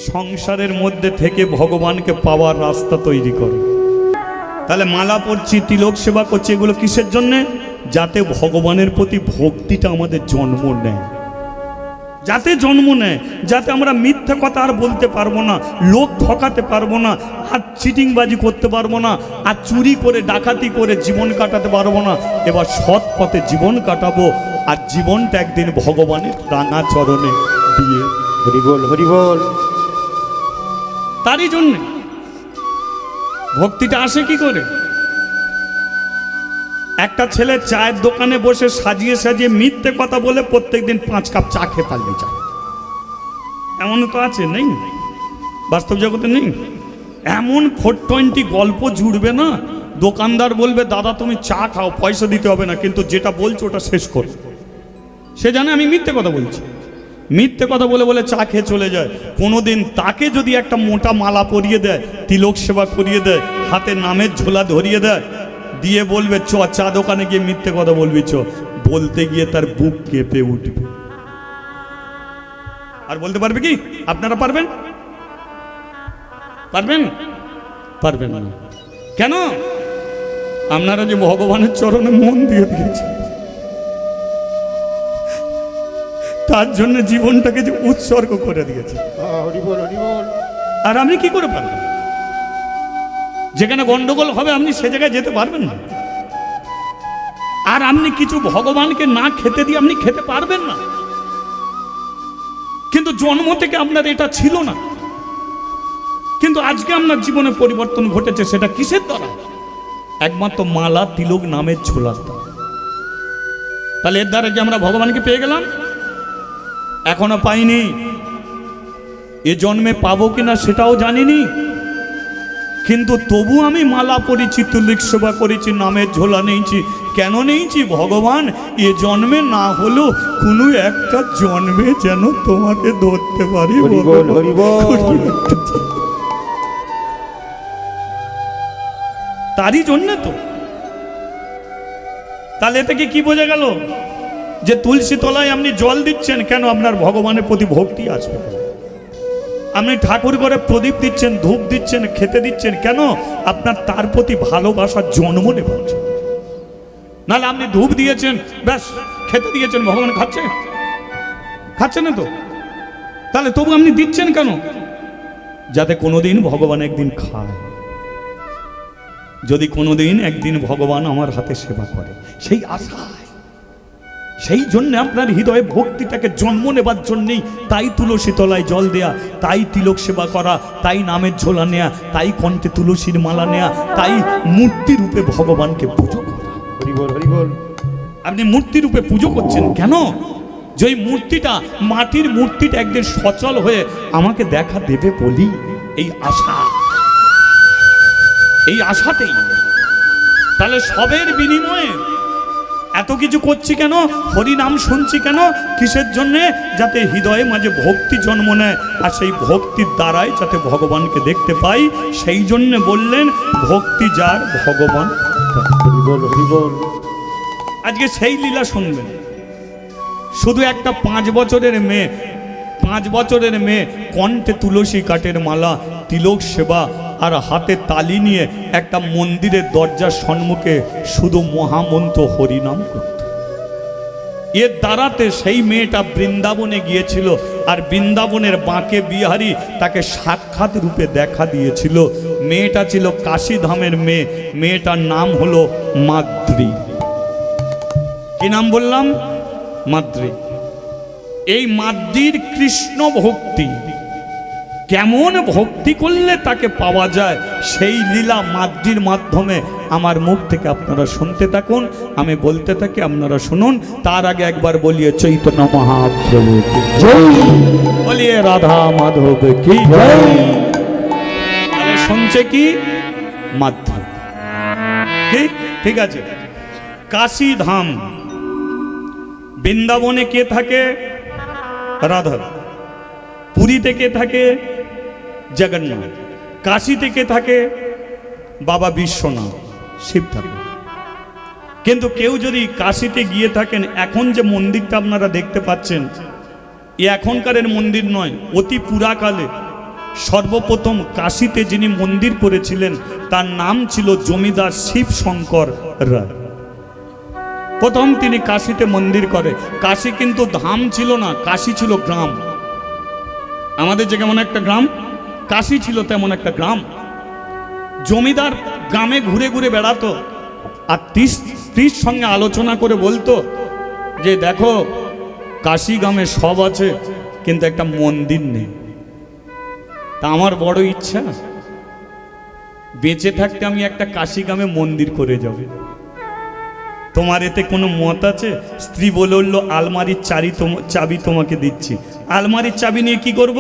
সংসারের মধ্যে থেকে ভগবানকে পাওয়ার রাস্তা তৈরি করে। তাহলে মালা পরছি, তিলক সেবা করছি, এগুলো কিসের জন্যে? যাতে ভগবানের প্রতি ভক্তিটা আমাদের জন্ম নেয়, যাতে জন্ম নেয়, যাতে আমরা মিথ্যা কথা আর বলতে পারবো না, লোক ঠকাতে পারবো না, আর চিটিংবাজি করতে পারবো না, আর চুরি করে ডাকাতি করে জীবন কাটাতে পারবো না। এবার সৎ পথে জীবন কাটাবো, আর জীবনটা একদিন ভগবানের রাঙা চরণে দিয়ে। হরি বল, হরি বল। তারই জন্যে ভক্তিটা আসে কি করে? একটা ছেলে চায়ের দোকানে বসে সাজিয়ে সাজিয়ে মিথ্যে কথা বলে প্রত্যেকদিন 5 কাপ চা খেয়ে পারবে চা, এমন তো আছে, নেই? বাস্তব জগতে নেই? এমন 420 গল্প জুড়বে না, দোকানদার বলবে দাদা তুমি চা খাও, পয়সা দিতে হবে না, কিন্তু যেটা বলছো ওটা শেষ করো। সে জানে আমি মিথ্যে কথা বলছি, মিথ্যে কথা বলে বলে চা খেয়ে চলে যায়। কোনোদিন তাকে যদি একটা মোটা মালা পরিয়ে দেয়, তিলক সেবা করিয়ে দেয়, হাতে নামের ঝোলা ধরিয়ে দেয়, দিয়ে বলবে চ চা দোকানে গিয়ে মিথ্যে কথা বলবি, চ, বলতে গিয়ে তার বুক কেঁপে উঠবে। আর বলতে পারবে কি? আপনারা পারবেন? পারবেন? পারবেন না। কেন? আপনারা যে ভগবানের চরণে মন দিয়ে দিয়েছেন, তার জন্য জীবনটাকে যে উৎসর্গ করে দিয়েছে। হরি বল, হরি বল। আর আপনি কি করে পারবেন? যেখানে গন্ডগোল হবে আপনি সে জায়গায় যেতে পারবেন না। আর আপনি কিছু ভগবানকে না খেতে দিয়ে আপনি খেতে পারবেন না। কিন্তু জন্ম থেকে আপনার এটা ছিল না, কিন্তু আজকে আপনার জীবনে পরিবর্তন ঘটেছে। সেটা কিসের দ্বারা? একমাত্র মালা তিলক নামের ঝোলার দ্বারা। তাহলে এর দ্বারা কি আমরা ভগবানকে পেয়ে গেলাম? এখনো পাইনি। এ জন্মে পাবো কিনা সেটাও জানিনি, কিন্তু তবু আমি মালা পরেছি, তিলক সেবা করেছি, নামের ঝোলা নিয়েছি। কেন নিয়েছি? ভগবান এ জন্মে না হলেও কোনো একটা জন্মে যেন তোমাকে ধরতে পারি। হরি বল, হরি বল। তারই জন্য তো। তাহলে এ থেকে কি বোঝা গেল? যে তুলসী তলায় আপনি জল দিচ্ছেন কেন? আপনার ভগবানের প্রতি ভক্তি আসবে। আপনি ঠাকুর ঘরে প্রদীপ দিচ্ছেন, ধূপ দিচ্ছেন, খেতে দিচ্ছেন কেন? আপনার তার প্রতি ভালোবাসার জন্ম নেবেন। নাহলে আপনি ধূপ দিয়েছেন, ব্যাস খেতে দিয়েছেন, ভগবান খাচ্ছে? খাচ্ছে না তো। তাহলে তবু আপনি দিচ্ছেন কেন? যাতে কোনোদিন ভগবান একদিন খায়, যদি কোনোদিন একদিন ভগবান আমার হাতে সেবা করে, সেই আশায়। সেই জন্য আপনার হৃদয়ে ভক্তিটাকে জন্ম নেবার জন্যেই তাই তুলসী তলায় জল দেয়া, তাই তিলক সেবা করা, তাই নামের ঝোলা নেয়া, তাই কণ্ঠে তুলসীর মালা নেয়া, তাই মূর্তি রূপে ভগবানকে পুজো করা। হরি বল, হরি বল। আপনি মূর্তি রূপে পুজো করছেন কেন? যে ওই মূর্তিটা, মাটির মূর্তিটা একদিন সচল হয়ে আমাকে দেখা দেবে বলি, এই আশা, এই আশাতেই। তাহলে সবের বিনিময়ে এত কিছু করছি কেন? হরি নাম শুনছি কেন? কিসের জন্যে? যাতে হৃদয়ে মাঝে ভক্তি জন্ম নেয়, আর সেই ভক্তির দ্বারাই যাতে ভগবানকে দেখতে পাই। সেই জন্যে বললেন ভক্তি যার ভগবান। হরি বল, হরি বল। আজকে সেই লীলা শুনবেন। শুধু একটা 5 বছরের মেয়ে, 5 বছরের মেয়ে কণ্ঠে তুলসী কাঠের মালা, তিলক সেবা আর হাতে তালি নিয়ে একটা মন্দিরের দরজার সম্মুখে শুধু মহামন্ত্র হরিনাম করত। এর দ্বারাতে সেই মেয়েটা বৃন্দাবনে গিয়েছিল, আর বৃন্দাবনের বাঁকে বিহারী তাকে সাক্ষাৎ রূপে দেখা দিয়েছিল। মেয়েটা ছিল কাশীধামের মেয়ে, মেয়েটার নাম হলো মাদ্রী। কি নাম বললাম? মাদ্রী। এই মাদ্রীর কৃষ্ণ ভক্তি, কেমন ভক্তি করলে তাকে পাওয়া যায়, সেই লীলা মাদ্রীর মাধ্যমে আমার মুখ থেকে আপনারা শুনতে থাকুন, আমি বলতে থাকি, আপনারা শুনুন। তার আগে একবার বলিয়ে চৈতন্য মহাপ্রভু কি জয়, বলিয়ে রাধা মাধব কি জয়। তাহলে শুনছে কি? মাদ্রী। ঠিক ঠিক আছে। কাশীধাম, বৃন্দাবনে কে থাকে? রাধা। পুরীতে কে থাকে? জগন্নাথ। কাশীতে কে থাকে? বাবা বিশ্বনাথ, শিব ঠাকুর। কিন্তু কেউ যদি কাশীতে গিয়ে থাকেন, এখন যে মন্দিরটা আপনারা দেখতে পাচ্ছেন, এ এখনকারের মন্দির নয়, অতি পুরাকালে সর্বপ্রথম কাশীতে যিনি মন্দির করেছিলেন তার নাম ছিল জমিদার শিব শঙ্কর রায়। প্রথম তিনি কাশীতে মন্দির করে। কাশী কিন্তু ধাম ছিল না, কাশী ছিল গ্রাম। আমাদের যে কেমন একটা গ্রাম, কাশী ছিল তেমন একটা গ্রাম। জমিদার গ্রামে ঘুরে ঘুরে বেড়াতো আর স্ত্রীর সঙ্গে আলোচনা করে বলতো যে দেখো কাশী গ্রামে সব আছে কিন্তু একটা মন্দির নেই। তা আমার বড় ইচ্ছা বেঁচে থাকতে আমি একটা কাশী গ্রামে মন্দির করে যাব। তোমার এতে কোনো মত আছে? স্ত্রী বলে উঠলো আলমারির চাবি তোমাকে দিচ্ছি। আলমারির চাবি নিয়ে কি করব?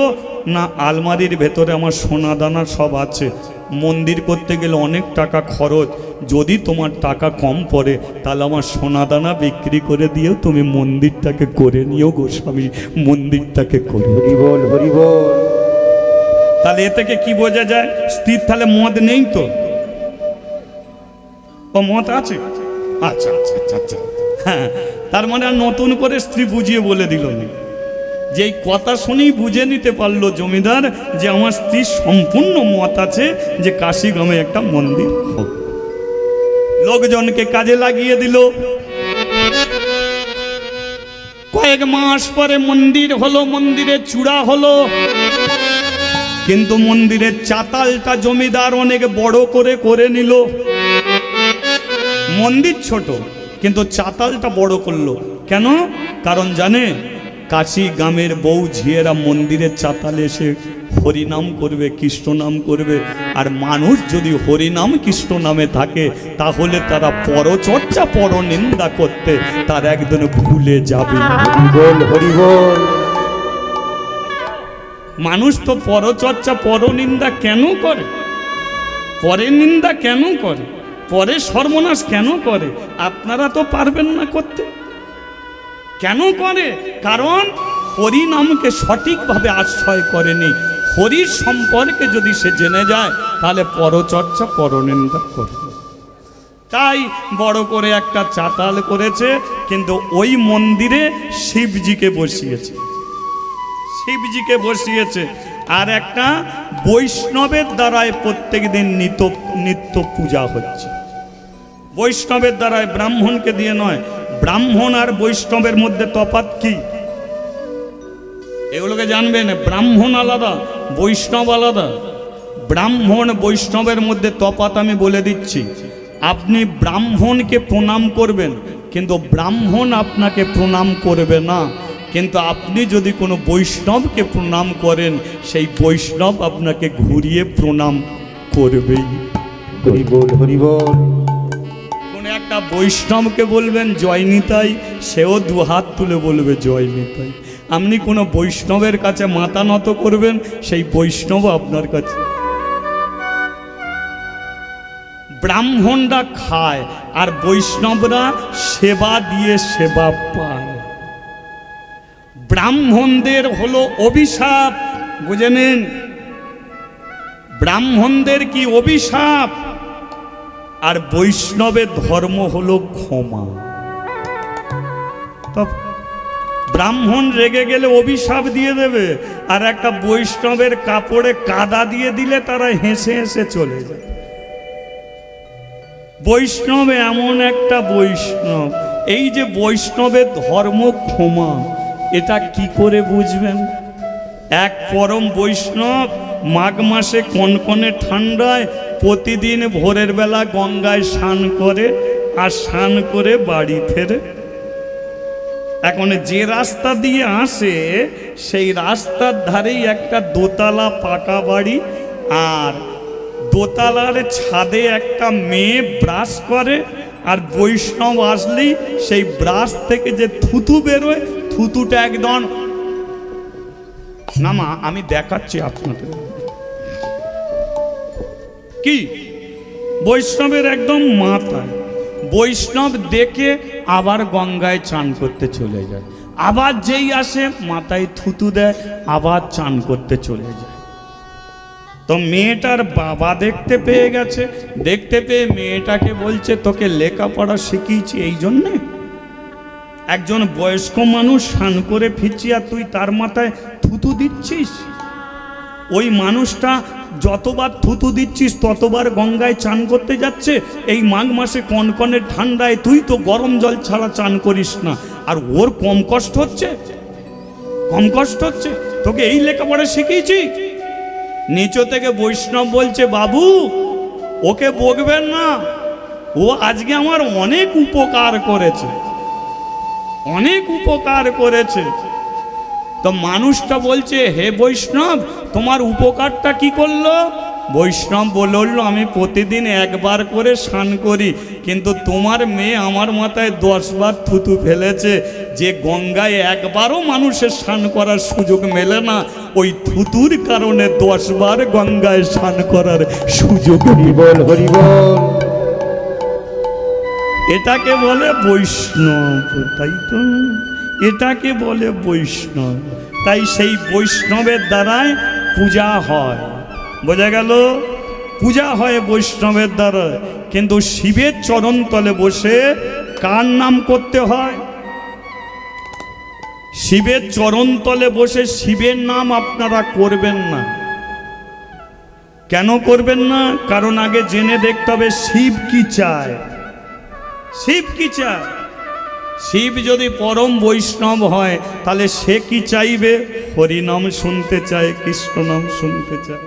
না, আলমারির ভেতরে আমার সোনা দানা সব আছে, মন্দির করতে গেলে অনেক টাকা খরচ, যদি তোমার টাকা কম পড়ে তাহলে আমার সোনা দানা বিক্রি করে দিও, তুমি মন্দিরটাকে করে নিও গোস্বামী, মন্দিরটাকে করে। হরি বল হরি বল। তাহলে এ থেকে কি বোঝা যায়? স্ত্রীর তাহলে মত নেই তো? ও মত আছে? আচ্ছা আচ্ছা আচ্ছা আচ্ছা, হ্যাঁ। তার মানে আর নতুন করে স্ত্রী বুঝিয়ে বলে দিল না, যে এই কথা শুনেই বুঝে নিতে পারলো জমিদার যে আমার স্ত্রীর সম্পূর্ণ মত আছে যে কাশী গ্রামে একটা মন্দির হোক। লোকজনকে কাজে লাগিয়ে দিল। কয়েক মাস পরে মন্দির হলো, মন্দিরের চূড়া হলো, কিন্তু মন্দিরের চাতালটা জমিদার অনেক বড় করে নিল। মন্দির ছোট কিন্তু চাতালটা বড় করলো কেন? কারণ জানে কাশী গ্রামের বউ ঝিয়েরা মন্দিরের চাতালে এসে হরিনাম করবে, কৃষ্ণ নাম করবে। আর মানুষ যদি হরিনাম কৃষ্ণ নামে থাকে তাহলে তারা পরচর্চা পরনিন্দা করতে তার একদিন ভুলে যাবে। হরি বল হরি বল। মানুষ তো পরচর্চা পরনিন্দা কেন করে? পরের নিন্দা কেন করে? পরে সর্বনাশ কেন করে? আপনারা তো পারবেন না করতে। কেন করে? কারণ হরি নামকে সঠিকভাবে আশ্রয় করেনি। হরির সম্পর্কে যদি সে জেনে যায় তাহলে পরচর্চা পরনিন্দা করে। তাই বড় করে একটা চাতাল করেছে, কিন্তু ওই মন্দিরে শিবজিকে বসিয়েছে, শিবজিকে বসিয়েছে। আর একটা বৈষ্ণবের দ্বারায় প্রত্যেক দিন নিত্য পূজা হচ্ছে। বৈষ্ণবের দ্বারায়, ব্রাহ্মণকে দিয়ে নয়। ব্রাহ্মণ আর বৈষ্ণবের মধ্যে তফাৎ কি এগুলোকে জানবেন। ব্রাহ্মণ আলাদা, বৈষ্ণব আলাদা। ব্রাহ্মণ বৈষ্ণবের মধ্যে তফাৎ আমি বলে দিচ্ছি। আপনি ব্রাহ্মণকে প্রণাম করবেন কিন্তু ব্রাহ্মণ আপনাকে প্রণাম করবে না। কিন্তু আপনি যদি কোনো বৈষ্ণবকে প্রণাম করেন সেই বৈষ্ণব আপনাকে ঘুরিয়ে প্রণাম করবেই। হরি বল হরি বল। কোনো একটা বৈষ্ণবকে বলবেন জয় নিতাই, সেও দু হাত তুলে বলবে জয় নিতাই। আপনি কোনো বৈষ্ণবের কাছে মাথা নত করবেন, সেই বৈষ্ণব আপনার কাছে। ব্রাহ্মণরা খায় আর বৈষ্ণবরা সেবা দিয়ে সেবা পায়। ব্রাহ্মণদের হলো অভিশাপ, বুঝে নিন। ব্রাহ্মণদের কি অভিশাপ, আর বৈষ্ণবের ধর্ম হলো ক্ষমা। ব্রাহ্মণ রেগে গেলে অভিশাপ দিয়ে দেবে, আর একটা বৈষ্ণবের কাপড়ে কাদা দিয়ে দিলে তারা হেসে হেসে চলে যায়। বৈষ্ণব এমন একটা বৈষ্ণব, এই যে বৈষ্ণবের ধর্ম ক্ষমা, এটা কি করে বুঝবেন? এক পরম বৈষ্ণব মাঘ মাসে কনকনে ঠান্ডায় প্রতিদিন ভোরের বেলা গঙ্গায় স্নান করে আর স্নান করে বাড়ি ফেরে। এখন যে রাস্তা দিয়ে আসে সেই রাস্তার ধারেই একটা দোতলা পাকা বাড়ি, আর দোতলার ছাদে একটা মেয়ে ব্রাশ করে, আর বৈষ্ণব আসলেই সেই ব্রাশ থেকে যে থুতু বেরোয়, থুতুটা একদম না মা আমি দেখাচ্ছি আপনাদের কি বৈষ্ণবের একদম মাথায়। বৈষ্ণব দেখে আবার গঙ্গায় চান করতে চলে যায়, আবার যেই আসে মাথায় থুতু দেয়, আবার চান করতে চলে যায়। তো মেয়েটার বাবা দেখতে পেয়ে গেছে, দেখতে পেয়ে মেয়েটাকে বলছে তোকে লেখাপড়া শিখিয়েছি এই জন্যে? একজন বয়স্ক মানুষ স্নান করে ফিরছি আর তুই তার মাথায় থুতু দিচ্ছিস? ওই মানুষটা যতবার থুতু দিচ্ছিস ততবার গঙ্গায় চান করতে যাচ্ছে। এই মাঘ মাসে কনকনে ঠান্ডায় তুই তো গরম জল ছাড়া চান করিস না, আর ওর কম কষ্ট হচ্ছে, কম কষ্ট হচ্ছে। তোকে এই লেখাপড়া শিখিয়েছি। নিচু থেকে বৈষ্ণব বলছে, বাবু ওকে বকবেন না, ও আজকে আমার অনেক উপকার করেছে, অনেক উপকার করেছে। তো মানুষটা বলছে, হে বৈষ্ণব তোমার উপকারটা কি করলো? বৈষ্ণব বলল, আমি প্রতিদিন একবার করে স্নান করি, কিন্তু তোমার মেয়ে আমার মাথায় 10 বার থুতু ফেলেছে। যে গঙ্গায় একবারও মানুষের স্নান করার সুযোগ মেলে না, ওই থুতুর কারণে 10 বার গঙ্গায় স্নান করার সুযোগ। হরিবল হরিবল। এটাকে বলে বৈষ্ণব, তাই তো? এটাকে বলে বৈষ্ণব। তাই সেই বৈষ্ণবের দ্বারাই পূজা হয়, বোঝা গেল? পূজা হয় বৈষ্ণবের দ্বারা। কিন্তু শিবের চরণ তলে বসে কার নাম করতে হয়? শিবের চরণ তলে বসে শিবের নাম আপনারা করবেন না। কেন করবেন না? কারণ আগে জেনে দেখতে হবে শিব কি চায়। শিব কি চায়? শিব যদি পরম বৈষ্ণব হয় তাহলে সে কি চাইবে? হরিনাম শুনতে চায়, কৃষ্ণ নাম শুনতে চায়।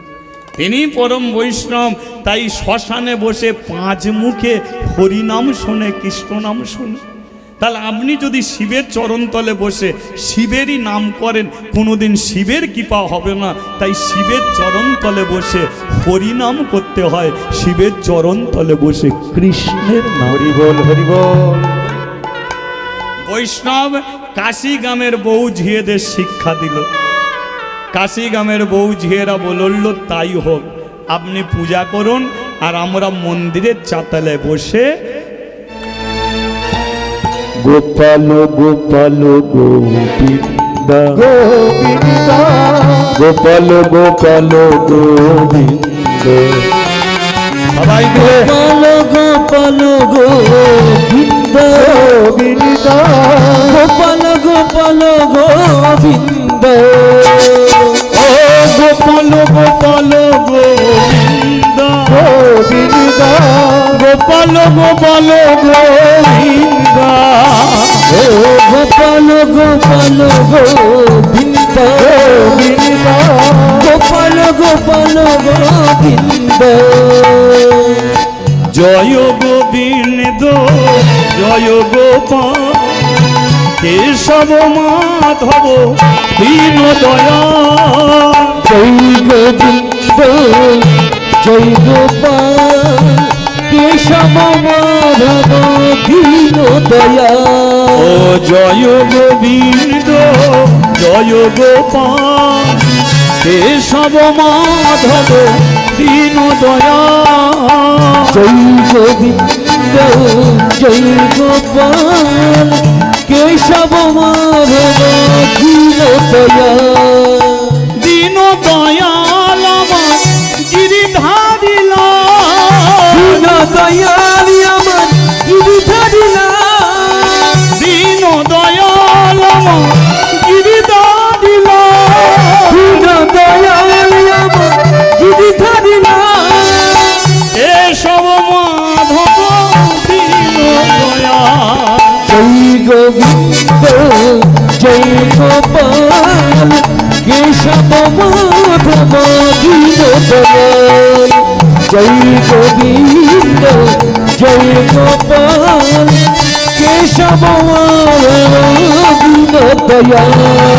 তিনি পরম বৈষ্ণব, তাই শ্মশানে বসে 5 মুখে হরিনাম শোনে, কৃষ্ণ নাম শোনে। তাহলে আপনি যদি শিবের চরণতলে বসে শিবেরই নাম করেন, কোনোদিন শিবের কৃপা হবে না। তাই শিবের চরণতলে বসে হরিনাম করতে হয়, শিবের চরণতলে বসে কৃষ্ণের নাম। হরিবল হরিবল। বৈষ্ণব কাশী গ্রামের বউ ঝিয়েদের শিক্ষা দিল। কাশী গ্রামের বউ ঝিয়েরা বলল, তাই হোক, আপনি পূজা করুন আর আমরা মন্দিরের চাতালে বসে গোপাল গোপাল গোবিন্দ গোবিন্দ, গোপাল গোপাল গোবিন্দ। সবাই গোপাল গোপাল গোবিন্দ গোবিন্দ, গোপাল গোপাল গোবিন্দ। ও গোপাল গোপাল গোবিন্দ গোবিন্দ, গোপাল গোপাল গোবিন্দ। ও গোপাল গোপাল গোবিন্দ গোবিন্দ, গোপাল গোপাল গোবিন্দ। জয় গোবিন্দ জয় গোপাল, কেশব মাধব দীন দয়াল। জয় গোবিন্দ জয় গোপাল, কেশব মাধব দীন দয়াল। ও জয় গোবিন্দ জয় গোপাল, কেশব মাধব দীন দয়াল। জয় গোবিন্দ জয় গোপাল, কেশব মাধব দীন দয়াল। দীন দয়াল আমার গিরিধারিলা, দীন দয়াল আমার গিরিধারিলা, দীন দয়াল আমার গিরিধারিলা। দীন দয়াল আমার গিরিধারিলা। এসব মাধব দীন দয়াল। জয় গোবিন্দ জয় গোপাল, কেশব মাধব দীন দয়াল। জয় গোবিন্দ জয় গোপাল, কেশব মাধব দীন দয়াল।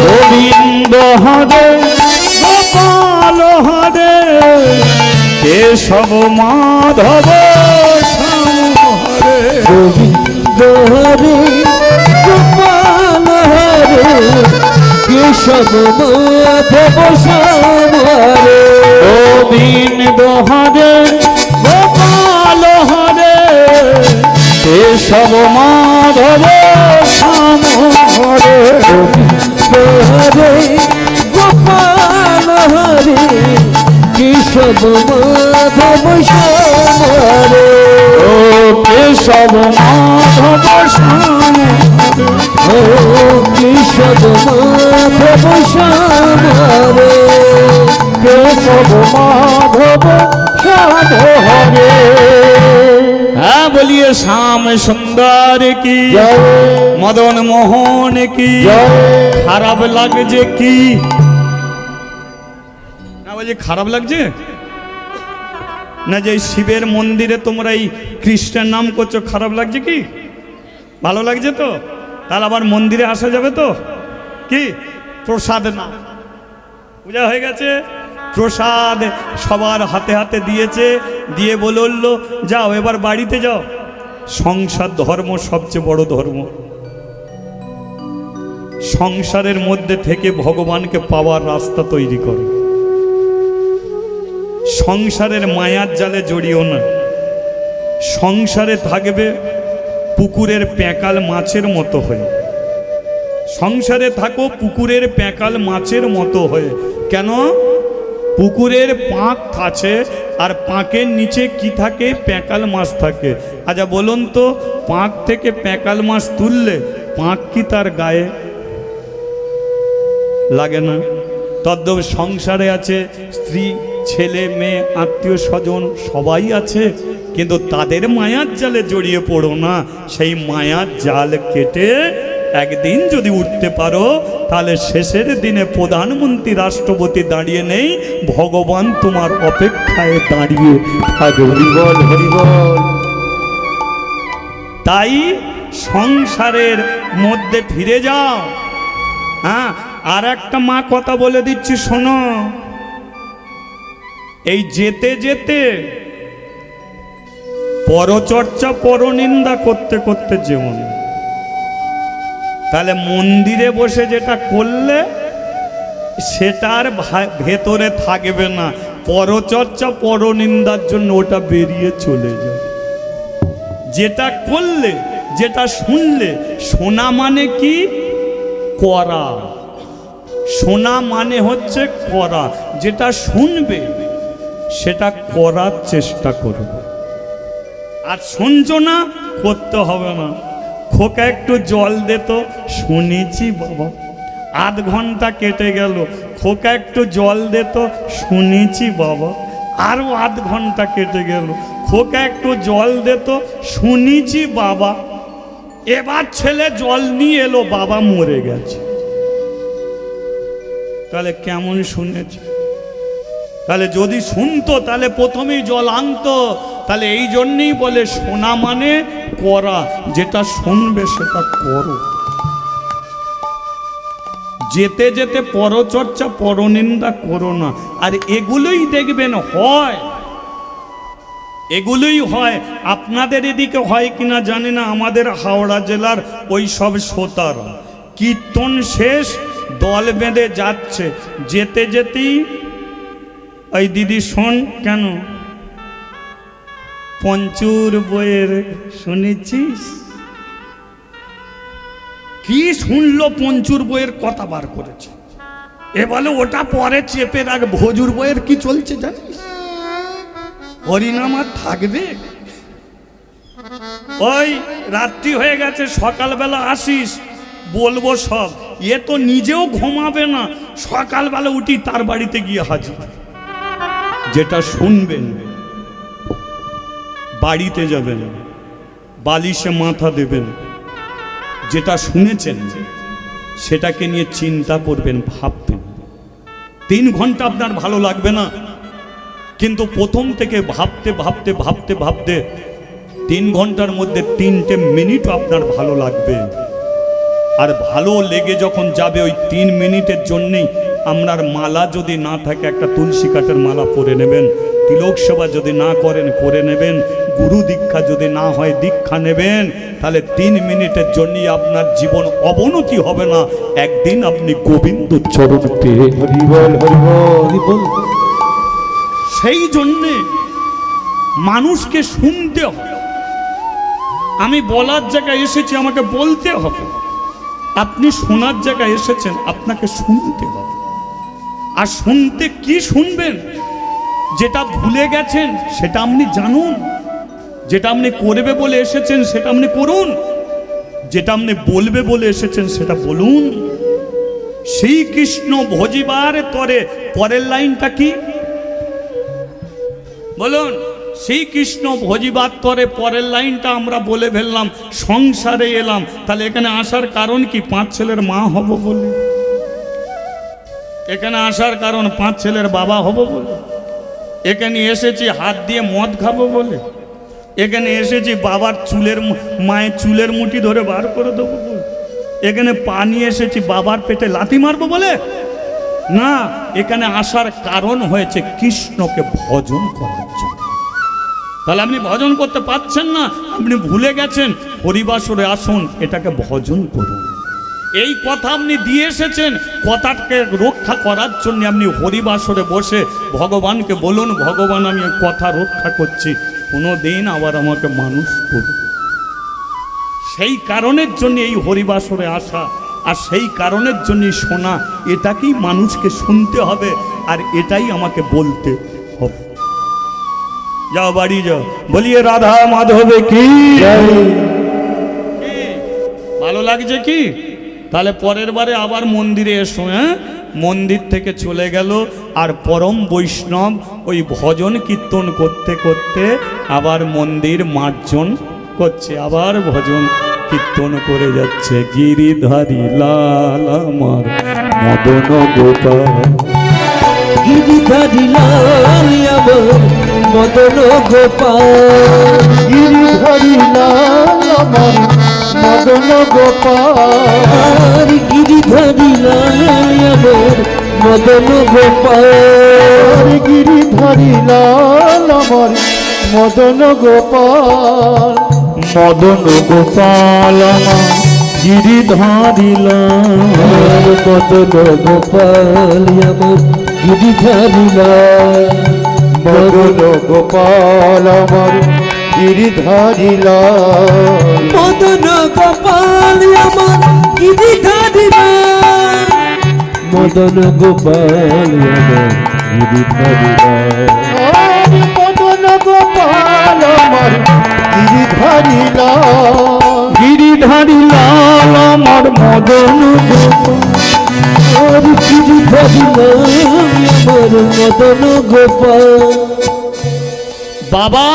গোবিন্দ হরে গোপাল হরে, কেশব মাধব শ্যাম হরে। গোবিন্দ হরে গোপাল হরে, কেশব মাধব শ্যাম হরে। গোবিন্দ হরে গোপাল হরে, কেশব মাধব শ্যাম হরে। গোবিন্দ হরে গোপাল হরে, কেশব মাধব শ্যাম হরে। ও কেশব মাধব শ্যাম হরে। ও কেশব মাধব শ্যাম হরে। কেশব মাধব শ্যাম হরে। হ্যাঁ বলিয়ে শ্যাম সুন্দর কি জয় মদন মোহন কি জয়। খারাপ লাগছে কি না বলছি খারাপ লাগছে না যে এই শিবের মন্দিরে তোমরা এই কৃষ্ণের নাম করছো খারাপ লাগছে কি ভালো লাগছে তো তাহলে আবার মন্দিরে আসা যাবে তো কি প্রসাদ না পূজা হয়ে গেছে প্রসাদ সবার হাতে হাতে দিয়েছে দিয়ে বলল যাও এবার বাড়িতে যাও সংসার ধর্ম সবচেয়ে বড় ধর্ম সংসারের মধ্যে থেকে ভগবানকে পাওয়ার রাস্তা তৈরি করো সংসারের মায়ার জালে জড়িও না সংসারে থাকবে পুকুরের প্যাকাল মাছের মতো হয়ে সংসারে থাকো পুকুরের প্যাকাল মাছের মতো হয়ে কেন পুকুরের পাঁক আছে আর পাঁকের নিচে কি থাকে প্যাকাল মাছ থাকে আচ্ছা বলুন তো পাঁক থেকে প্যাকাল মাছ তুললে পাঁক কি তার গায়ে লাগে না তদ্দব সংসারে আছে স্ত্রী ছেলে মেয়ে আত্মীয় স্বজন সবাই আছে কিন্তু তাদের মায়ার জালে জড়িয়ে পড়ো না সেই মায়ার জাল কেটে একদিন যদি উঠতে পারো তাহলে শেষের দিনে প্রধানমন্ত্রী রাষ্ট্রপতি দাঁড়িয়ে নেই ভগবান তোমার অপেক্ষায় দাঁড়িয়ে থাকবে হরিবল হরিবল। তাই সংসারের মধ্যে ফিরে যাও হ্যাঁ আর একটা মা কথা বলে দিচ্ছি শোনো এই যেতে যেতে পরচর্চা পরনিন্দা করতে করতে যেমন তাহলে মন্দিরে বসে যেটা করলে সেটার ভেতরে থাকবে না পরচর্চা পরনিন্দার জন্য ওটা বেরিয়ে চলে যায় যেটা করলে যেটা শুনলে শোনা মানে কি করা শোনা মানে হচ্ছে করা যেটা শুনবে সেটা করার চেষ্টা করবে আর শুনছো না করতে হবে না খোকা একটু জল দে তো শুনেছি বাবা আধ ঘন্টা কেটে গেল খোকা একটু জল দে তো শুনেছি বাবা আরও আধ ঘন্টা কেটে গেল খোকা একটু জল দে তো শুনেছি বাবা এবার ছেলে জল নিয়ে এলো বাবা মরে গেছে তাহলে কেমন শুনেছে তাহলে যদি শুনতো তাহলে প্রথমেই জল আনতো তাহলে এই জন্যই বলে শোনা মানে করা যেটা শুনবে সেটা করো যেতে যেতে পরচর্চা পরনিন্দা করো না আর এগুলোই দেখবেন হয় এগুলোই হয় আপনাদের এদিকে হয় কিনা জানি না আমাদের হাওড়া জেলার ওই সব শ্রোতারা কীর্তন শেষ দল বেঁধে যাচ্ছে যেতে যেতেই ওই দিদি শোন কেন পঞ্চুর বইয়ের শুনেছিস কি শুনলো পঞ্চুর বইয়ের কথা বার করেছে এ বলে ওটা পরে চেপে রাখ ভজুর বইয়ের কি চলছে জানিস হরিনাম আর থাকবে ওই রাত্রি হয়ে গেছে সকালবেলা আসিস বলবো সব এ তো নিজেও ঘুমাবে না সকালবেলা উঠি তার বাড়িতে গিয়ে হাজির যেটা শুনবেন বাড়িতে যাবেন বালিশে মাথা দেবেন যেটা শুনেছেন সেটাকে নিয়ে চিন্তা করবেন ভাববেন 3 ঘন্টা আপনার ভালো লাগবে না কিন্তু প্রথম থেকে ভাবতে ভাবতে ভাবতে ভাবতে 3 ঘন্টার মধ্যে 3টে মিনিটও আপনার ভালো লাগবে আর ভালো লেগে যখন যাবে ওই 3 মিনিটের জন্যেই আপনার মালা যদি না থাকে একটা তুলসী কাঠের মালা পরে নেবেন তিলক সেবা যদি না করেন করে নেবেন গুরু দীক্ষা যদি না হয় দীক্ষা নেবেন তাহলে 3 মিনিটের জন্যই আপনার জীবন অবনতি হবে না একদিন আপনি গোবিন্দ চরণ পেয়ে হরিবল হরিবল। সেই জন্যে মানুষকে শুনতে হবে আমি বলার জায়গায় এসেছি আমাকে বলতে হবে আপনি শোনার জায়গায় এসেছেন আপনাকে শুনতে হবে আর শুনতে কি শুনবেন যেটা ভুলে গেছেন সেটা আপনি জানুন যেটা আপনি করবে বলে এসেছেন সেটা আপনি করুন যেটা আপনি বলবে বলে এসেছেন সেটা বলুন শ্রীকৃষ্ণ ভজিবার তরে, পরের লাইনটা কি বলুন? শ্রীকৃষ্ণ ভজিবার তরে, পরের লাইনটা আমরা বলে ফেললাম, সংসারে এলাম। তাহলে এখানে আসার কারণ কি? 5 ছেলের মা হব বলে। এখানে আসার কারণ 5 ছেলের বাবা হব বলে। এখানে এসেছি হাত দিয়ে মদ খাবো বলে। এখানে এসেছি বাবার মায়ের চুলের মুঠি ধরে বার করে দেবো বলে। এখানে পা নিয়ে এসেছি বাবার পেটে লাথি মারবো বলে না। এখানে আসার কারণ হয়েছে কৃষ্ণকে ভজন করার জন্য। তাহলে আপনি ভজন করতে পারছেন না, আপনি ভুলে গেছেন, হরিবাসরে আসুন, এটাকে ভজন করুন। এই কথা আপনি দিয়ে এসেছেন, কথাটাকে রক্ষা করার জন্য আপনি হরিবাসরে বসে ভগবানকে বলুন, ভগবান আমি কথা রক্ষা করছি, কোনো দিন আবার আমাকে মানুষ করুন। সেই কারণের জন্য এই হরিবাসরে আসা, আর সেই কারণের জন্য শোনা। এটাকেই মানুষকে শুনতে হবে, আর এটাই আমাকে বলতে হবে। যাও বাড়ি যাও, বলিয়ে রাধা মাধবে কি। ভালো লাগছে কি? তাহলে পরের বারে আবার মন্দিরে এসো। হ্যাঁ, মন্দির থেকে চলে গেল, আর পরম বৈষ্ণব ওই ভজন কীর্তন করতে করতে আবার মন্দির মার্জন করছে, আবার ভজন কীর্তন করে যাচ্ছে। গিরিধারী লাল আমার মদন গোপাল, গিরিধারী লাল আমার মদন গোপাল, গিরিধারী লাল আমার মদন গোপাল, গিরিধারী লাল আমার মদন গোপাল, গিরিধারী লাল আমার মদন গোপাল, মদন গোপাল আমার গিরিধারী লাল, মদন গোপাল আমার গিরিধারী লাল, মদন গোপাল আমার গিরিধারী লাল, মদন গোপাল আমার গিরিধারী লাল, মদন গোপাল আমার গিরিধারী লাল, মদন গোপাল আমার গিরিধারী লাল, গিরিধারী লাল আমার মদন গোপাল, গিরিধারী লাল আমার মদন গোপাল। বাবা,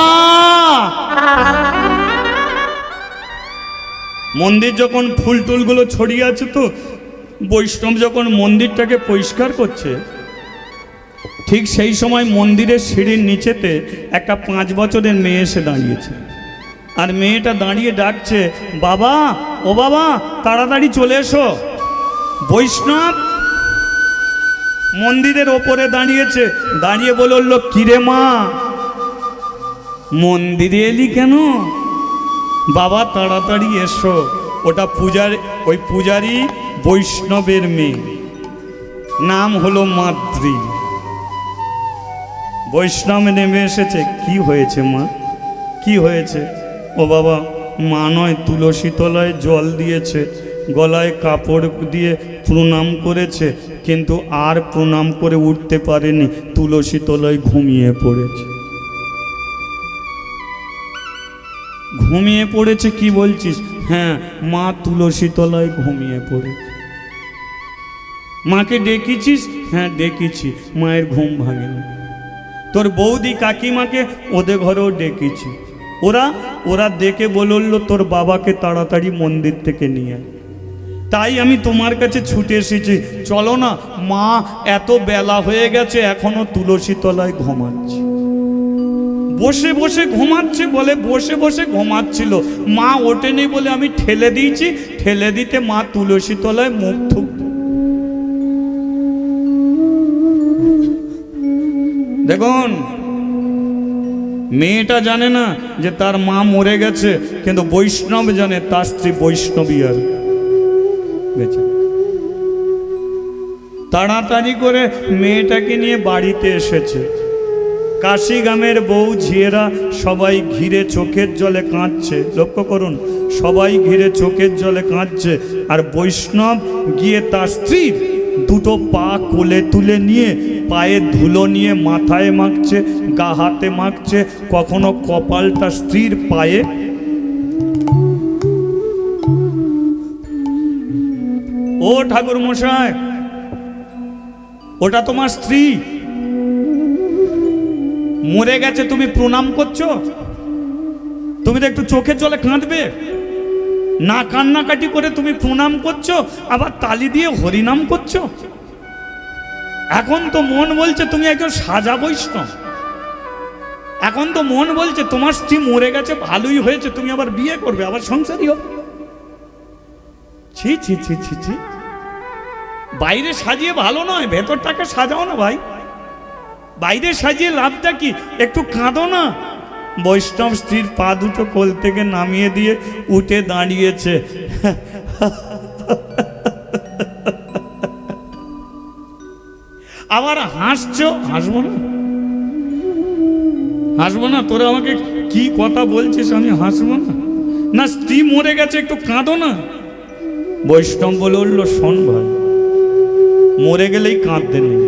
মন্দির যখন ফুল টুলগুলো ছড়িয়ে আছে, তো বৈষ্ণব যখন মন্দিরটাকে পরিষ্কার করছে, ঠিক সেই সময় মন্দিরের সিঁড়ির নিচেতে একটা 5 বছরের মেয়ে এসে দাঁড়িয়েছে। আর মেয়েটা দাঁড়িয়ে ডাকছে, বাবা, ও বাবা, তাড়াতাড়ি চলে এসো। বৈষ্ণব মন্দিরের ওপরে দাঁড়িয়েছে, দাঁড়িয়ে বলল, কিরে মা, মন্দিরে এলি কেন? বাবা তাড়াতাড়ি এসো। ওটা ওই পূজারি বৈষ্ণবের মেয়ে, নাম হলো মাদ্রি। বৈষ্ণব নেমে এসেছে। কি হয়েছে মা, কি হয়েছে? ও বাবা, মা নয়, তুলসী তলায় জল দিয়েছে, গলায় কাপড় দিয়ে প্রণাম করেছে, কিন্তু আর প্রণাম করে উঠতে পারেনি, তুলসী তলায় ঘুমিয়ে পড়েছে। ঘুমিয়ে পড়েছে? কি বলছিস? হ্যাঁ, মা তুলসী তলায় ঘুমিয়ে পড়েছে। মাকে ডেকেছিস? হ্যাঁ ডেকেছি, মায়ের ঘুম ভাঙেনি। তোর বৌদি কাকিমাকে ওদের ঘরেও ডেকেছি, ওরা ডেকে বলল তোর বাবাকে তাড়াতাড়ি মন্দির থেকে নিয়ে আয়। তাই আমি তোমার কাছে ছুটে এসেছি, চলো না, মা এত বেলা হয়ে গেছে এখনো তুলসী তলায় ঘুমাচ্ছে। বসে বসে ঘুমাচ্ছে বলে বসে বসে ঘুমাচ্ছিল, মা ওঠেনি বলে আমি ঠেলে দিয়েছি, ঠেলে দিতে মা তুলসী তলায় মুখ থুক। দেখুন, মেয়েটা জানে না যে তার মা মরে গেছে, কিন্তু বৈষ্ণব জানে তার স্ত্রী বৈষ্ণবী আর বেঁচে। তাড়াতাড়ি করে মেয়েটাকে নিয়ে বাড়িতে এসেছে। কাশি গ্রামের বউ ঝিয়েরা সবাই ঘিরে চোখের জলে কাঁদছে। লক্ষ্য করুন, সবাই ঘিরে চোখের জলে কাঁদছে। আর বৈষ্ণব গিয়ে তার স্ত্রীর দুটো পা কোলে তুলে নিয়ে পায়ে ধুলো নিয়ে মাথায় মাখছে, গা হাতে মাখছে, কখনো কপালটা স্ত্রীর পায়ে। ও ঠাকুর মশাই, ওটা তোমার স্ত্রী মরে গেছে, তুমি প্রণাম করছো? তুমি তো একটু চোখে জলে কাঁদবে না, কান্নাকাটি করে তুমি প্রণাম করছো, আবার তালি দিয়ে হরিনাম করছো। এখন তো মন বলছে তুমি একজন সাজা বৈষ্ণব। এখন তো মন বলছে তোমার স্ত্রী মরে গেছে, ভালোই হয়েছে, তুমি আবার বিয়ে করবে, আবার সংসারী হবে। ছি ছি ছি ছি ছি। বাইরে সাজিয়ে ভালো নয়, ভেতরটাকে সাজাও না ভাই। বাইরে সাজিয়ে লাভটা কি? একটু কাঁদো না। বৈষ্ণব স্ত্রীর পা দুটো কোল থেকে নামিয়ে দিয়ে উঠে দাঁড়িয়েছে। আবার হাসছো, হাসবো না? হাসবো না? তোরা আমাকে কি কথা বলছিস, আমি হাসবো না? না, স্ত্রী মরে গেছে, একটু কাঁদো না। বৈষ্ণব বলে উঠল, শোন ভাই, মরে গেলেই কাঁদতে নেই।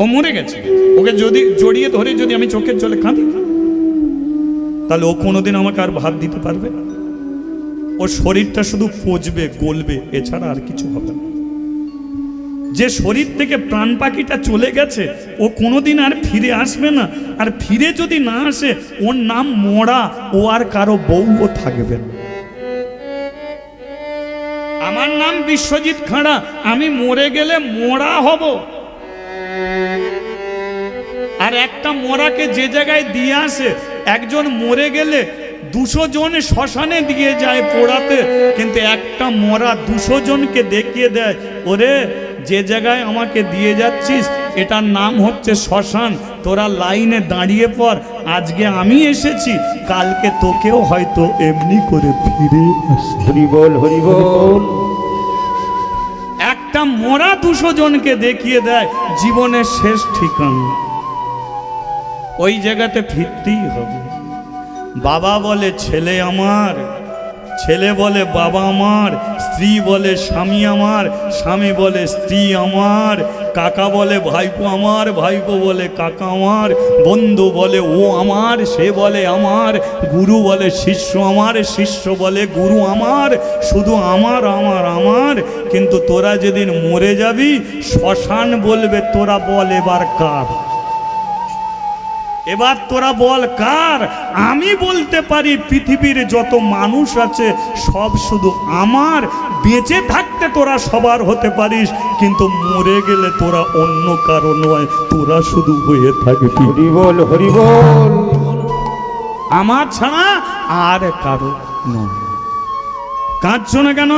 ও মরে গেছে, ওকে যদি জড়িয়ে ধরে যদি আমি চোখের জলে কাঁদি, তাহলে ও কোনোদিন আমাকে আর ভাত দিতে পারবে না। ও শরীরটা শুধু পচবে, গলবে, এছাড়া আর কিছু হবে না। যে শরীর থেকে প্রাণ পাখিটা চলে গেছে, ও কোনোদিন আর ফিরে আসবে না। আর ফিরে যদি না আসে, ওর নাম মরা, ও আর কারো বউও থাকবে না। আমার নাম বিশ্বজিৎ খাঁড়া, আমি মরে গেলে মরা হব। আর একটা মরাকে যে জায়গায় দিয়ে আসে, একজন মরে গেলে 200 জন শ্মশানে দিয়ে যায় পোড়াতে, কিন্তু একটা মরা 200 জনকে দেখিয়ে দেয়, ওরে যে জায়গায় আমাকে দিয়ে যাচ্ছিস এটার নাম হচ্ছে শ্মশান, তোরা লাইনে দাঁড়িয়ে পড়, আজকে আমি এসেছি, কালকে তোকেও হয়তো এমনি করে ফিরে আসতে। হরি বল, হরি বল। একটা মরা 200 জনকে দেখিয়ে দেয় জীবনের শেষ ঠিকানা। ওই জায়গাতে ফিরতেই হবে। বাবা বলে ছেলে আমার, ছেলে বলে বাবা আমার, স্ত্রী বলে স্বামী আমার, স্বামী বলে স্ত্রী আমার, কাকা বলে ভাইপো আমার, ভাইপো বলে কাকা আমার, বন্ধু বলে ও আমার, সে বলে আমার, গুরু বলে শিষ্য আমার, শিষ্য বলে গুরু আমার, শুধু আমার আমার আমার। কিন্তু তোরা যেদিন মরে যাবি, শ্মশান বলবে তোরা বল এবার কার? এবার তোরা বল কার? আমি বলতে পারি পৃথিবীর যত মানুষ আছে সব শুধু আমার। বেঁচে থাকতে তোরা সবার হতে পারিস, কিন্তু মরে গেলে তোরা অন্য কারো নয়, তোরা শুধু হয়ে থাকবি হরি বল, হরি বল। আমার ছাড়া আর কারো নয়। কাঁদছো না কেন?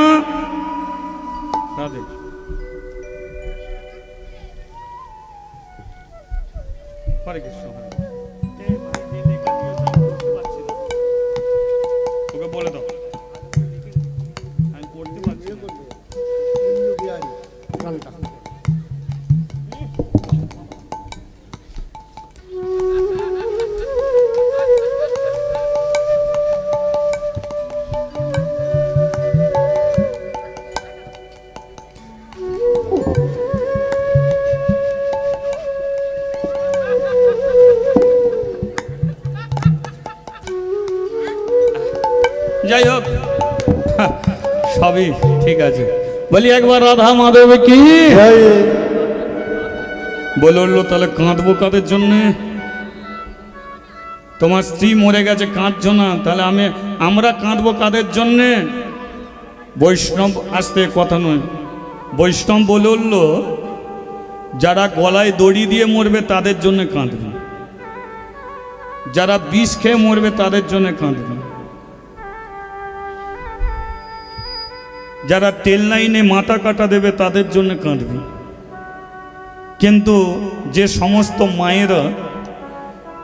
হরে কৃষ্ণ। ওকে বলে দাও, আমি পড়তে পারছি না। যাই হোক, সবই ঠিক আছে। বলি একবার রাধা মাধব কি বলে উঠলো, তাহলে কাঁদবো কাদের জন্যে? তোমার স্ত্রী মরে গেছে, কাঁদছো না, তাহলে আমরা কাঁদবো কাদের জন্যে? বৈষ্ণব আসতে কথা নয়, বৈষ্ণব বলে উঠলো, যারা গলায় দড়ি দিয়ে মরবে তাদের জন্য কাঁদবে, যারা বিষ খেয়ে মরবে তাদের জন্য কাঁদবে, যারা তেল লাইনে মাথা কাটা দেবে তাদের জন্য কাঁদবে। কিন্তু যে সমস্ত মায়েরা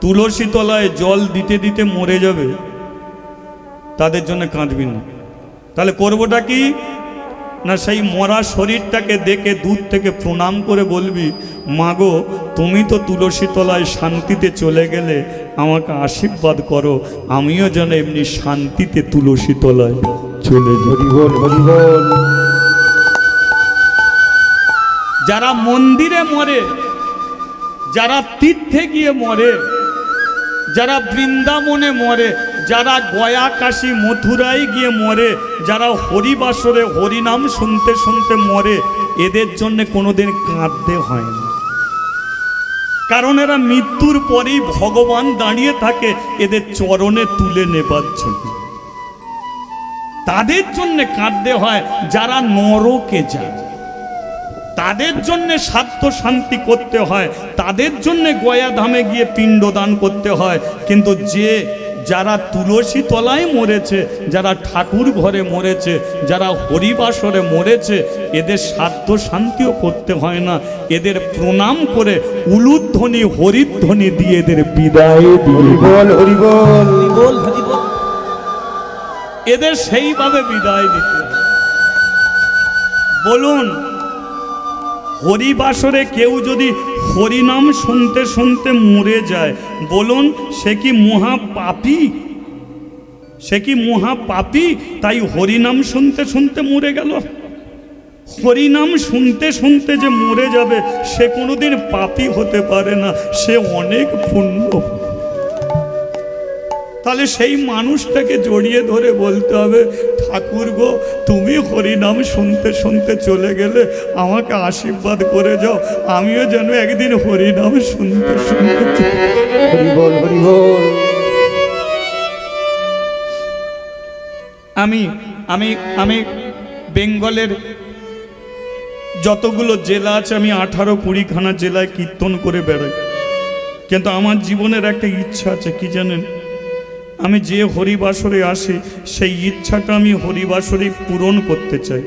তুলসী তলায় জল দিতে দিতে মরে যাবে তাদের জন্য কাঁদবি না। তাহলে করবোটা কি? না সেই মরা শরীরটাকে দেখে দূর থেকে প্রণাম করে বলবি, মাগো তুমি তো তুলসী তলায় শান্তিতে চলে গেলে, আমাকে আশীর্বাদ করো, আমিও যেন এমনি শান্তিতে তুলসী তলায় চলে যাই। হরি বল, হরি বল। যারা মন্দিরে মরে, যারা তীর্থে গিয়ে মরে, যারা বৃন্দাবনে মরে, যারা গয়া কাশী মথুরায় গিয়ে মরে, যারা হরিবাসরে হরিনাম শুনতে শুনতে মরে, এদের জন্য কোনোদিন কাঁদতে হয় না, কারণ এরা মৃত্যুর পরেই ভগবান দাঁড়িয়ে থাকে এদের চরণে তুলে নেবার জন্য। তাদের জন্য কাঁদতে হয় যারা নরকে যায়, তাদের জন্য স্বার্থ শান্তি করতে হয়, তাদের জন্য গয়া ধামে গিয়ে পিণ্ডদান করতে হয়। কিন্তু যারা তুলসী তলায় মরেছে, যারা ঠাকুর ঘরে মরেছে, যারা হরিবাসরে মরেছে, এদের স্বার্থ শান্তিও করতে হয় না, এদের প্রণাম করে উলুধ্বনি হরিধ্বনি দিয়ে এদের বিদায় দিয়ে হরিবল হরিবল বল হাজি বল। এদের সেইভাবে বিদায় দিতে হয়। বলুন, হরিবাসরে কেউ যদি হরিনাম শুনতে শুনতে মরে যায়, বলুন সে কি মহাপাপী? সে কি মহাপাপী? তাই হরিনাম শুনতে শুনতে মরে গেল? হরিনাম শুনতে শুনতে যে মরে যাবে সে কোনোদিন পাপী হতে পারে না, সে অনেক পুণ্য। তাহলে সেই মানুষটাকে জড়িয়ে ধরে বলতে হবে, ঠাকুর গো, তুমি হরিনাম শুনতে শুনতে চলে গেলে আমাকে আশীর্বাদ করে যাও, আমিও যেন একদিন হরিনাম শুনতে শুনতে। হরিবল হরিবল। আমি আমি আমি বেঙ্গলের যতগুলো জেলা আছে, আমি 18-20খানা জেলায় কীর্তন করে বেড়াই। কিন্তু আমার জীবনের একটা ইচ্ছা আছে, কি জানেন? আমি যে হরিবাসরে আসি সেই ইচ্ছাটা আমি হরিবাসরে পূরণ করতে চাই।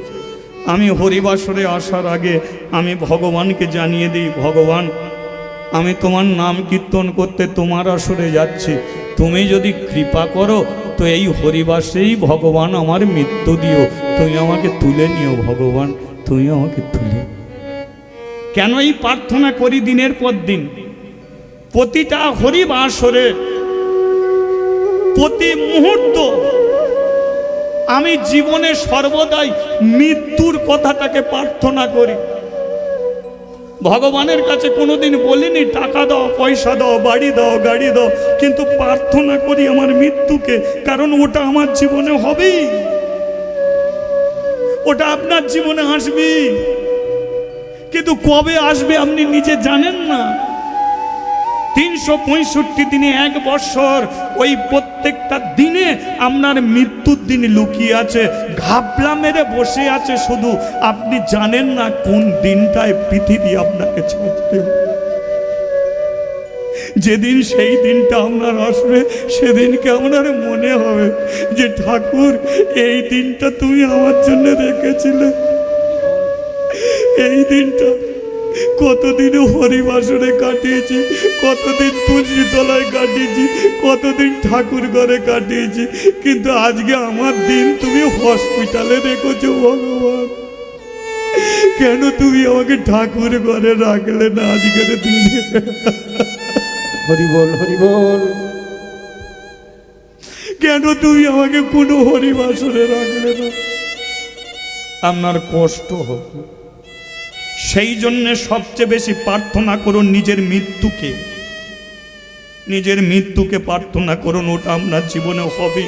আমি হরিবাসরে আসার আগে আমি ভগবানকে জানিয়ে দিই, ভগবান, আমি তোমার নাম কীর্তন করতে তোমার আসরে যাচ্ছি, তুমি যদি কৃপা করো তো এই হরিবাসেই ভগবান আমার মৃত্যু দিও, তুমি আমাকে তুলে নিও ভগবান, তুমি আমাকে তুলে। কেন এই প্রার্থনা করি দিনের পর দিন? প্রতিটা হরিবাসরে প্রতি মুহূর্ত আমি জীবনে সর্বদাই মৃত্যুর কথাটাকে প্রার্থনা করি। ভগবানের কাছে কোনোদিন বলিনি টাকা দাও, পয়সা দাও, বাড়ি দাও, গাড়ি দাও, কিন্তু প্রার্থনা করি আমার মৃত্যুকে, কারণ ওটা আমার জীবনে হবেই, ওটা আপনার জীবনে আসবেই। কিন্তু কবে আসবে আপনি নিজে জানেন না। 365 দিনে 1 বৎসর, ওই প্রত্যেকটা দিনে আপনার মৃত্যুর দিন লুকিয়ে আছে, ঘাপলা মেরে বসে আছে, শুধু আপনি জানেন না কোন দিনটায় পৃথিবী আপনাকে ছাড়তে হবে। যেদিন সেই দিনটা আপনার আসবে সেদিনকে আপনার মনে হবে যে ঠাকুর, এই দিনটা তুমি আমার জন্য রেখেছিলে। এই দিনটা কতদিন হরিবাসরে কাটিয়েছি, কতদিন তুলসী তলায় কাটিয়েছি, কতদিন ঠাকুর ঘরে কাটিয়েছি, কিন্তু আজকে আমার দিন তুমি হসপিটালে রেখেছো ভগবান। কেন তুমি আমাকে ঠাকুর ঘরে রাখলে না আজকের দিনে? হরিবল হরিবল। কেন তুমি আমাকে কোনো হরিবাসরে রাখলে না? আপনার কষ্ট হবে। সেই জন্য সবচেয়ে বেশি প্রার্থনা করুন নিজের মৃত্যুকে, নিজের মৃত্যুকে প্রার্থনা করুন, ওটা আপনার জীবনে হবে,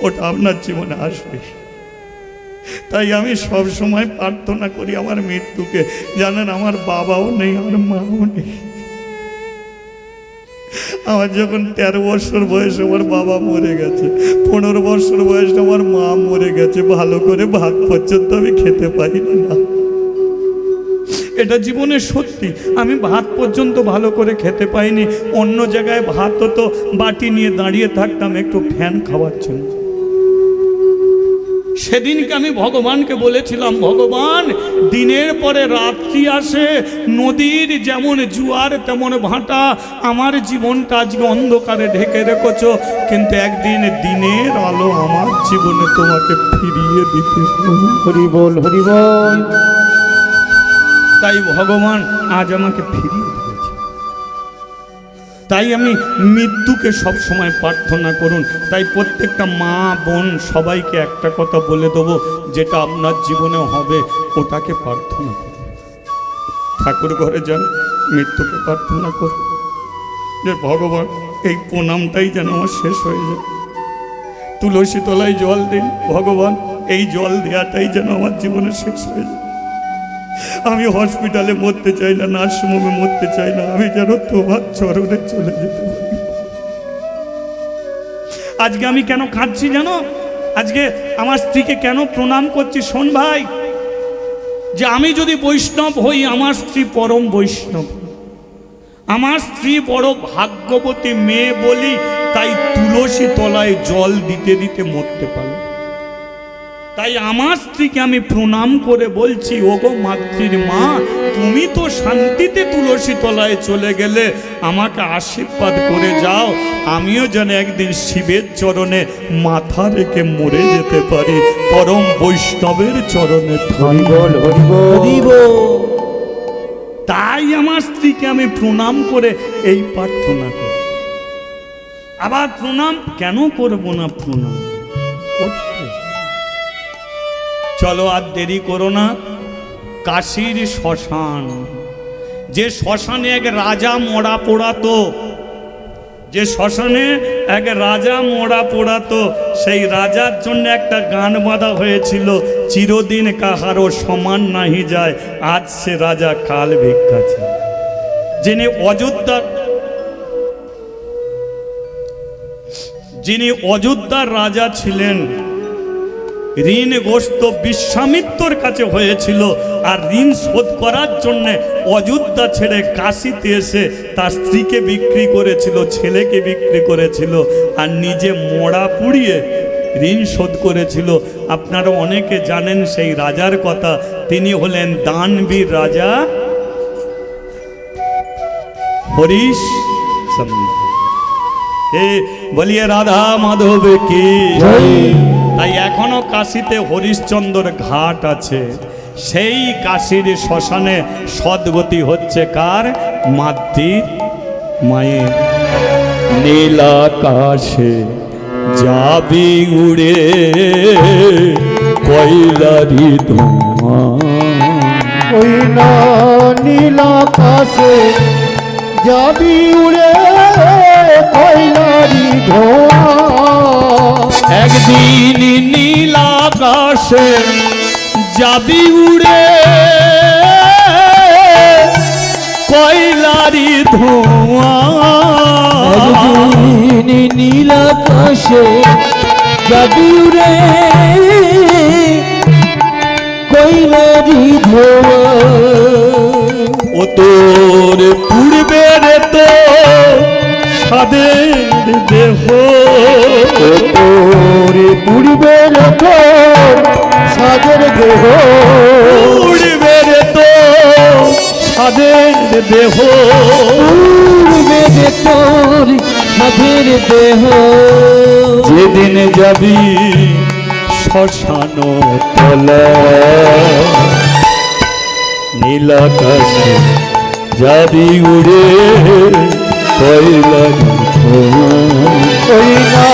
ওটা আপনার জীবনে আসবে। তাই আমি সব সময় প্রার্থনা করি আমার মৃত্যুকে। জানেন, আমার বাবাও নেই, আমার মাও নেই। আমার যখন 13 বছর বয়সে আমার বাবা মরে গেছে, 15 বছর বয়সে আমার মা মরে গেছে, ভালো করে ভাত পর্যন্ত আমি খেতে পারি না। এটা জীবনের সত্যি, আমি ভাত পর্যন্ত ভালো করে খেতে পাইনি। অন্য জায়গায় ভাত হতো, বাটি নিয়ে দাঁড়িয়ে থাকতাম একটু ফ্যান খাওয়ার জন্য। সেদিনকে আমি ভগবানকে বলেছিলাম, ভগবান, দিনের পরে রাত্রি আসে, নদীর যেমন জোয়ার তেমন ভাটা, আমার জীবনটা আজকে অন্ধকারে ঢেকে রেখেছো, কিন্তু একদিন দিনের আলো আমার জীবনে তোমাকে ফিরিয়ে দিতে হবে। হরিবল হরিবল। তাই ভগবান আজ আমাকে ফিরিয়ে দিয়েছে। তাই আমি মৃত্যুকে সব সময় প্রার্থনা করুন। তাই প্রত্যেকটা মা বোন সবাইকে একটা কথা বলে দেবো, যেটা আপনার জীবনে হবে ওটাকে প্রার্থনা করুন। ঠাকুর ঘরে যান, মৃত্যুকে প্রার্থনা করুন যে ভগবান, এই প্রণামটাই যেন আমার শেষ হয়ে যায়। তুলসী তলায় জল দিন, ভগবান, এই জল দেওয়াটাই যেন আমার জীবনে শেষ হয়ে যায়। আমি হসপিটালে মরতে চাই না, নার্সিংহোমে মরতে চাই না, আমি যেন তোমার চরণে চলে যেতে পারি। আজকে আমি কেন কাঁদছি জানো? আজকে আমার স্ত্রীকে কেন প্রণাম করছি? শোন ভাই, যে আমি যদি বৈষ্ণব হই, আমার স্ত্রী পরম বৈষ্ণব, আমার স্ত্রী বড় ভাগ্যবতী মেয়ে বলি তাই তুলসী তলায় জল দিতে দিতে মরতে পারল। তাই আমার স্ত্রীকে আমি প্রণাম করে বলছি, ওগো মাতৃর মা, তুমি তো শান্তিতে তুলসী তলায় চলে গেলে, আমাকে আশীর্বাদ করে যাও, আমিও যেন একদিন শিবের চরণে মাথা রেখে মরে যেতে পারি, পরম বৈষ্ণবের চরণে। হরিবল হরিবল হরিবল। তাই আমার স্ত্রীকে আমি প্রণাম করে এই প্রার্থনা করি। আবার প্রণাম কেন করব না? প্রণাম করতে। চলো আর দেরি করো না। কাশীর শ্মশান, যে শ্মশানে এক রাজা মরা পোড়াতো, যে শ্মশানে এক রাজা মরা পোড়াতো, সেই রাজার জন্য একটা গান বাঁধা হয়েছিল, চিরদিন কাহারও সমান নাহি যায়, আজ সে রাজা কাল ভিক্ষা চায়। যিনি অযোধ্যার রাজা ছিলেন, ঋণগ্রস্ত বিশ্বামিত্রর কাছে হয়েছিল, আর ঋণ শোধ করার জন্য অযোধ্যা ছেড়ে কাশীতে এসে তার স্ত্রীকে বিক্রি করেছিল, ছেলেকে বিক্রি করেছিল, আর নিজে মরা পুড়িয়ে ঋণ শোধ করেছিল। আপনারা অনেকে জানেন সেই রাজার কথা, তিনি হলেন দানবীর রাজা হরিশ চন্দ্র। বলিয়ে রাধা মাধব কি। তাই এখনো কাশীতে হরিশ্চন্দ্র ঘাট আছে। সেই কাশীর শ্মশানে সদ্গতি হচ্ছে কার? মাতৃ মায়ের। নীলাকাশে যাবি উড়ে কয়লারি ধোঁয়া, ওই না নীল আকাশে যাবি উড়ে কয়লারি ধোঁয়া, একদিন নীলাকাশে যাবি উড়ে কয়লারি ধোঁয়া, একদিন নীল আকাশে যাবি উড়ে কয়লারি ধোঁয়া, ও তোর পূর্বে রে তো সাদের দেহ, ওরে পুড়বে রেখো সাদের দেহ, পূর্বে রে তো সাদের দেহ, পূর্বে যে তোর সাধের দেহ, যেদিন যাবি শ্মশান তলা, নীলাকাশে যাবি উড়ে কয়লারি ধোঁয়া, ওই না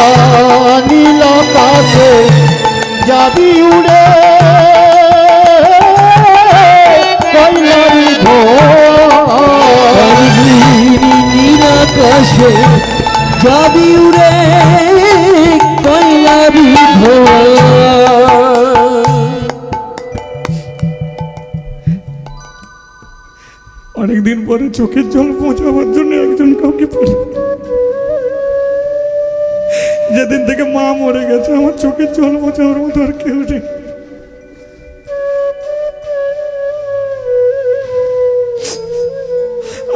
নীল আকাশে যাবি উড়ে কয়লারি ধোঁয়া, একদিন নীল আকাশে যাবি উড়ে কয়লারি ধোঁয়া। অনেকদিন পরে চোখের জল পৌঁছাবার জন্য একজন কাউকে পেল। যেদিন থেকে মা মরে গেছে, আমার চোখের জল পৌঁছাবার মতো আর কেউ নেই।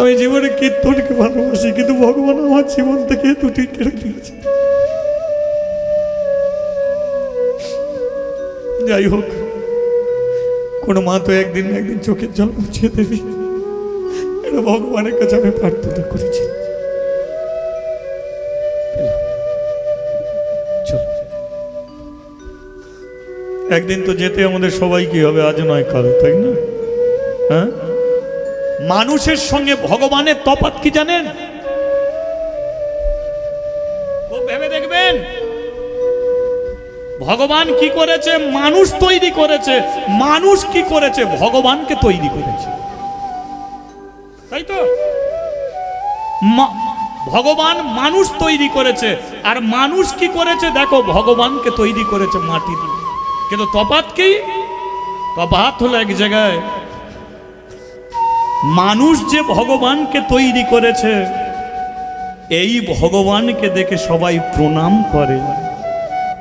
আমি জীবনে কীর্তনকে ভালোবাসি, কিন্তু ভগবান আমার জীবন থেকে দুটি কেড়ে নিয়েছে। যাই হোক, কোনো মা তো একদিন না একদিন চোখের জল মুছিয়ে দেবি, এটা ভগবানের কাছে আমি প্রার্থনা করেছি। চলো, একদিন তো যেতে আমাদের সবাই কি হবে, আজ নয় কাল, তাই না? হ্যাঁ, মানুষের সঙ্গে ভগবানের তফাৎ কি জানেন? খুব ভেবে দেখবেন, ভগবান কি করেছে? মানুষ তৈরি করেছে। মানুষ কি করেছে? ভগবানকে তৈরি করেছে, তাই তো? ভগবান মানুষ তৈরি করেছে, আর মানুষ কি করেছে? দেখো, ভগবানকে তৈরি করেছে মাটি দিয়ে। কিন্তু তফাৎ কি? তফাৎ হলো এক জায়গায় মানুষ যে ভগবানকে তৈরি করেছে, এই ভগবানকে দেখে সবাই প্রণাম করে।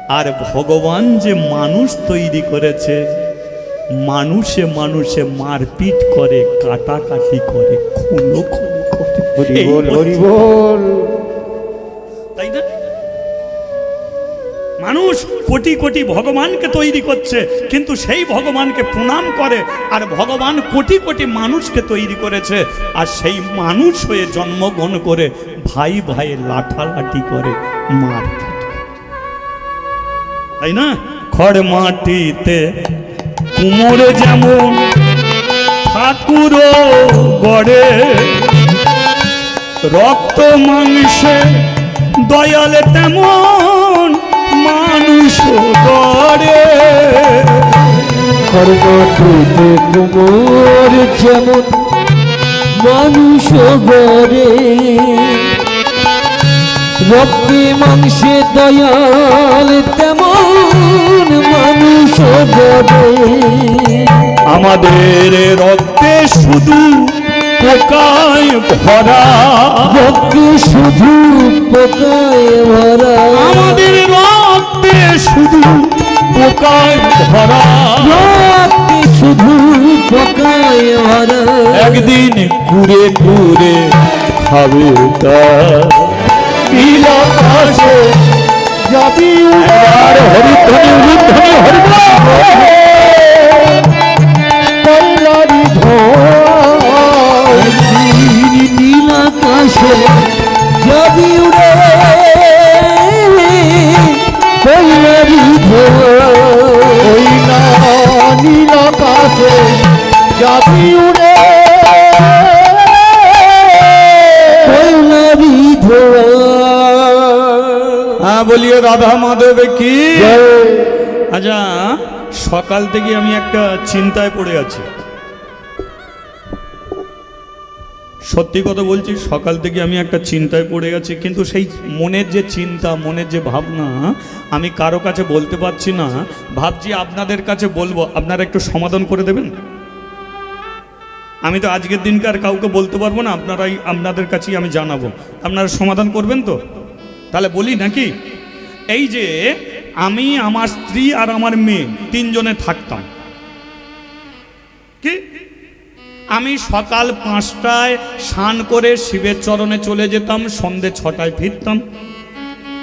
আর ভগবান যে মানুষ তৈরি করেছে, মানুষে মানুষে মারপিট করে, কাটাকাটি করে, খুনো খুনি করে। হরি এই বল, হরি হচ্ছে- বল। তাই না? মানুষ কোটি কোটি ভগবানকে তৈরি করছে, কিন্তু সেই ভগবানকে প্রণাম করে। আর ভগবান কোটি কোটি মানুষকে তৈরি করেছে, আর সেই মানুষ হয়ে জন্মগ্রহণ করে ভাই ভাই লাঠালাঠি করে, মারপিট করে। তাই না? খড় মাটিতে কুমোরে যেমন ঠাকুর গড়ে, রক্ত মাংসে দয়ালে তেমন মানুষ গড়ে। কর্মঠুতে কুমোর যেমন মানুষ গড়ে, রক্তে মাংসে দয়াল তেমন মানুষ গড়ে। আমাদের রক্তে শুধু পোকায় ভরা, রক্তে শুধু পোকায় ভরা, আমাদের রক্তে শুধু পোকায় ভরা। রক্তে শুধু পোকায় ভরা। একদিন কুড়ে কুড়ে খাবে তার নীল আকাশে যাবি উড়ে। আর হরিধ্বনি উলুধ্বনি হরিবল। কল্যাণী ধোয় নীল আকাশে যাবি উড়ে, কল্যাণী ওই না নীল আকাশে যাবি উড়ে। কল্যাণী হ্যাঁ, বলিয়ে রাধা মাধব কি। জয়। আচ্ছা, সকাল থেকে আমি একটা চিন্তায় পড়ে আছি। সত্যি কথা বলছি, সকাল থেকে আমি একটা চিন্তায় পড়ে গেছি, কিন্তু সেই মনের যে চিন্তা, মনের যে ভাবনা, আমি কারো কাছে বলতে পারছি না। ভাবছি আপনাদের কাছে বলবো, আপনারা একটু সমাধান করে দেবেন। আমি তো আজকের দিনকে আর কাউকে বলতে পারবো না, আপনাদের কাছেই আমি জানাবো। আপনারা সমাধান করবেন তো? তাহলে বলি নাকি? এই যে আমি, আমার স্ত্রী আর আমার মেয়ে তিনজনে থাকতাম। কি? আমি সকাল 5টায় স্নান করে শিবের চরণে চলে যেতাম, সন্ধে 6টায় ফিরতাম।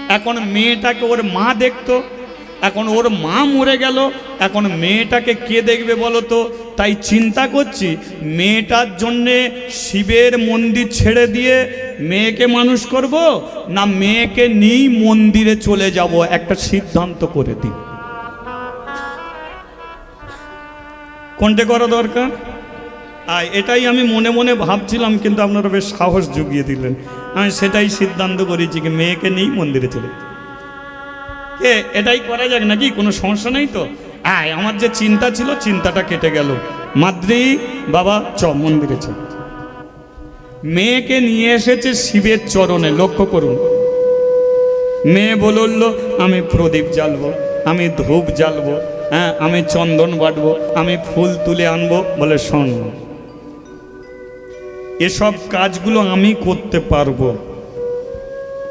এখন মেয়েটাকে ওর মা দেখতো, এখন ওর মা মরে গেল, এখন মেয়েটাকে কে দেখবে বলো তো? তাই চিন্তা করছি, মেয়েটার জন্যে শিবের মন্দির ছেড়ে দিয়ে মেয়েকে মানুষ করব, না মেয়েকে নিয়েই মন্দিরে চলে যাব, একটা সিদ্ধান্ত করে দিই। কোনটা করা দরকার? এটাই আমি মনে মনে ভাবছিলাম, কিন্তু আপনারা বেশ সাহস জুগিয়ে দিলেন। আমি সেটাই সিদ্ধান্ত করেছি, কি মেয়েকে নিয়েই মন্দিরে চলে এটাই করা যাক নাকি? কোনো সমস্যা নেই তো? আমার যে চিন্তা ছিল, চিন্তাটা কেটে গেল। মাদ্রি বাবা, মন্দিরে চ। মেয়েকে নিয়ে এসেছে শিবের চরণে, লক্ষ্য করুন। মেয়ে বলল, আমি প্রদীপ জ্বালবো, আমি ধূপ জ্বালবো, হ্যাঁ, আমি চন্দন বাটবো, আমি ফুল তুলে আনবো। বলে, শোন, এসব কাজগুলো আমি করতে পারবো।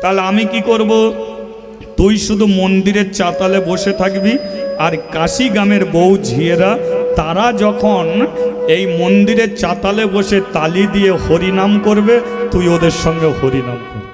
তাহলে আমি কি করব? তুই শুধু মন্দিরের চাতালে বসে থাকবি, আর কাশি গ্রামের বউ ঝিয়েরা তারা যখন এই মন্দিরের চাতালে বসে তালি দিয়ে হরিনাম করবে, তুই ওদের সঙ্গে হরিনাম করবি।